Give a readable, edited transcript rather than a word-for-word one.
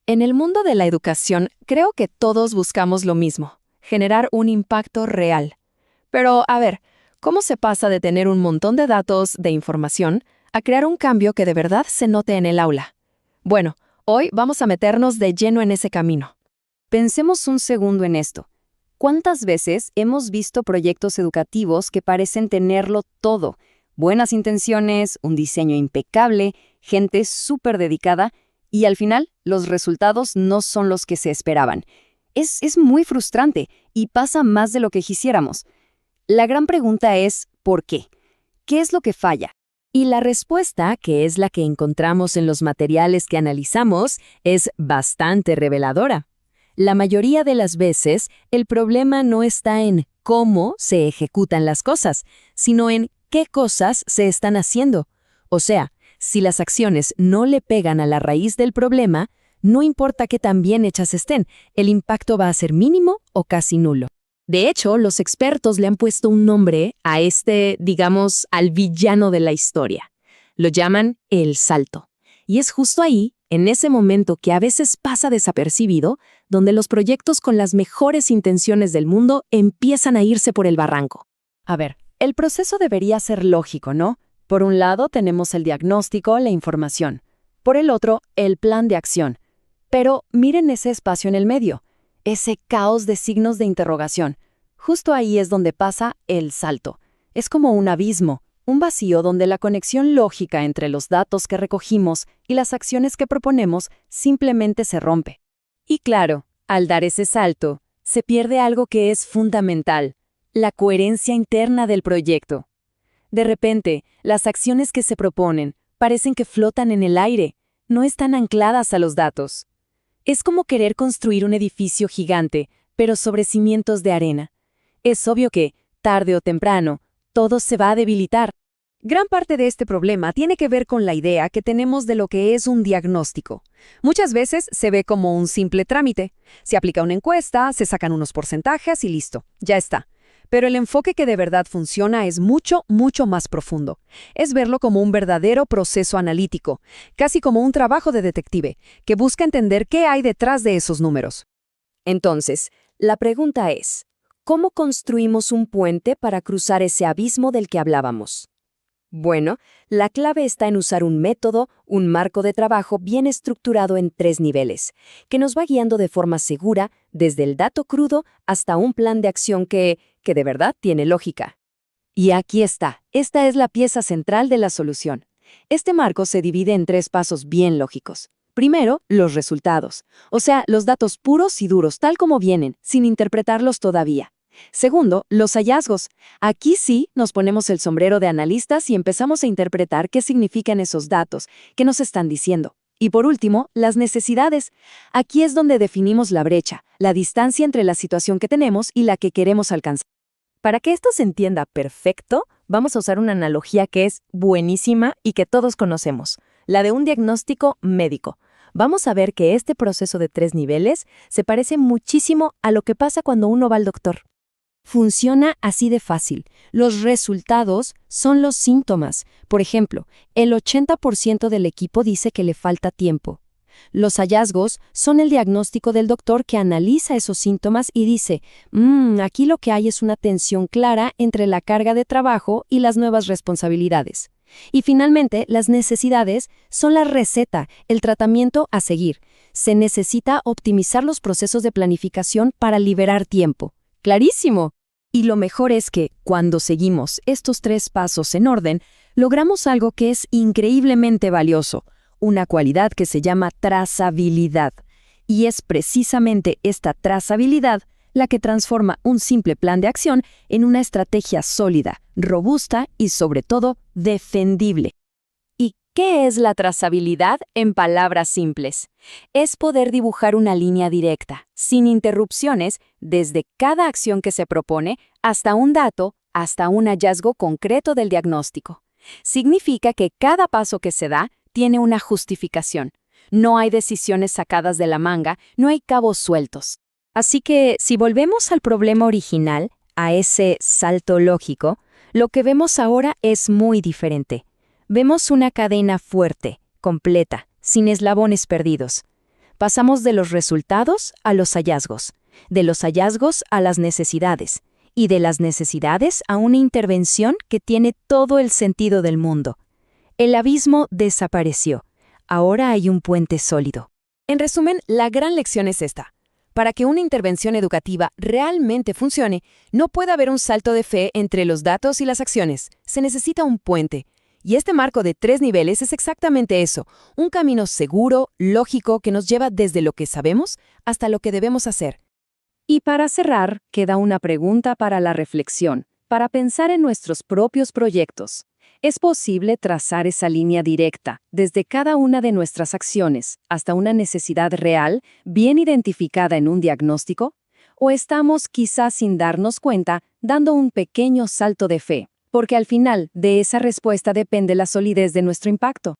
En el mundo de la educación, creo que todos buscamos lo mismo, generar un impacto real. Pero, a ver, ¿cómo se pasa de tener un montón de datos, de información, a crear un cambio que de verdad se note en el aula? Bueno, hoy vamos a meternos de lleno en ese camino. Pensemos un segundo en esto. ¿Cuántas veces hemos visto proyectos educativos que parecen tenerlo todo? Buenas intenciones, un diseño impecable, gente súper dedicada, y al final los resultados no son los que se esperaban. Es muy frustrante y pasa más de lo que quisiéramos. La gran pregunta es, ¿por qué? ¿Qué es lo que falla? Y la respuesta, que es la que encontramos en los materiales que analizamos, es bastante reveladora. La mayoría de las veces, el problema no está en cómo se ejecutan las cosas, sino en qué cosas se están haciendo. O sea, si las acciones no le pegan a la raíz del problema, no importa qué tan bien hechas estén, el impacto va a ser mínimo o casi nulo. De hecho, los expertos le han puesto un nombre a digamos, al villano de la historia. Lo llaman el salto. Y es justo ahí, en ese momento que a veces pasa desapercibido, donde los proyectos con las mejores intenciones del mundo empiezan a irse por el barranco. A ver, el proceso debería ser lógico, ¿no? Por un lado tenemos el diagnóstico, la información. Por el otro, el plan de acción. Pero miren ese espacio en el medio, ese caos de signos de interrogación. Justo ahí es donde pasa el salto. Es como un abismo, un vacío donde la conexión lógica entre los datos que recogimos y las acciones que proponemos simplemente se rompe. Y claro, al dar ese salto, se pierde algo que es fundamental, la coherencia interna del proyecto. De repente, las acciones que se proponen parecen que flotan en el aire, no están ancladas a los datos. Es como querer construir un edificio gigante, pero sobre cimientos de arena. Es obvio que, tarde o temprano, todo se va a debilitar. Gran parte de este problema tiene que ver con la idea que tenemos de lo que es un diagnóstico. Muchas veces se ve como un simple trámite. Se aplica una encuesta, se sacan unos porcentajes y listo, ya está. Pero el enfoque que de verdad funciona es mucho, mucho más profundo. Es verlo como un verdadero proceso analítico, casi como un trabajo de detective, que busca entender qué hay detrás de esos números. Entonces, la pregunta es, ¿cómo construimos un puente para cruzar ese abismo del que hablábamos? Bueno, la clave está en usar un método, un marco de trabajo bien estructurado en 3 niveles, que nos va guiando de forma segura desde el dato crudo hasta un plan de acción que de verdad tiene lógica. Y aquí está, esta es la pieza central de la solución. Este marco se divide en 3 pasos bien lógicos. Primero, los resultados, o sea, los datos puros y duros, tal como vienen, sin interpretarlos todavía. Segundo, los hallazgos. Aquí sí nos ponemos el sombrero de analistas y empezamos a interpretar qué significan esos datos, qué nos están diciendo. Y por último, las necesidades. Aquí es donde definimos la brecha, la distancia entre la situación que tenemos y la que queremos alcanzar. Para que esto se entienda perfecto, vamos a usar una analogía que es buenísima y que todos conocemos, la de un diagnóstico médico. Vamos a ver que este proceso de 3 niveles se parece muchísimo a lo que pasa cuando uno va al doctor. Funciona así de fácil. Los resultados son los síntomas. Por ejemplo, el 80% del equipo dice que le falta tiempo. Los hallazgos son el diagnóstico del doctor que analiza esos síntomas y dice, aquí lo que hay es una tensión clara entre la carga de trabajo y las nuevas responsabilidades. Y finalmente, las necesidades son la receta, el tratamiento a seguir. Se necesita optimizar los procesos de planificación para liberar tiempo. ¡Clarísimo! Y lo mejor es que, cuando seguimos estos 3 pasos en orden, logramos algo que es increíblemente valioso, una cualidad que se llama trazabilidad. Y es precisamente esta trazabilidad la que transforma un simple plan de acción en una estrategia sólida, robusta y, sobre todo, defendible. ¿Y qué es la trazabilidad en palabras simples? Es poder dibujar una línea directa, sin interrupciones, desde cada acción que se propone hasta un dato, hasta un hallazgo concreto del diagnóstico. Significa que cada paso que se da tiene una justificación. No hay decisiones sacadas de la manga, no hay cabos sueltos. Así que, si volvemos al problema original, a ese salto lógico, lo que vemos ahora es muy diferente. Vemos una cadena fuerte, completa, sin eslabones perdidos. Pasamos de los resultados a los hallazgos, de los hallazgos a las necesidades, y de las necesidades a una intervención que tiene todo el sentido del mundo. El abismo desapareció. Ahora hay un puente sólido. En resumen, la gran lección es esta. Para que una intervención educativa realmente funcione, no puede haber un salto de fe entre los datos y las acciones. Se necesita un puente. Y este marco de 3 niveles es exactamente eso, un camino seguro, lógico, que nos lleva desde lo que sabemos hasta lo que debemos hacer. Y para cerrar, queda una pregunta para la reflexión, para pensar en nuestros propios proyectos. ¿Es posible trazar esa línea directa, desde cada una de nuestras acciones, hasta una necesidad real, bien identificada en un diagnóstico? ¿O estamos, quizás sin darnos cuenta, dando un pequeño salto de fe? Porque al final, de esa respuesta depende la solidez de nuestro impacto.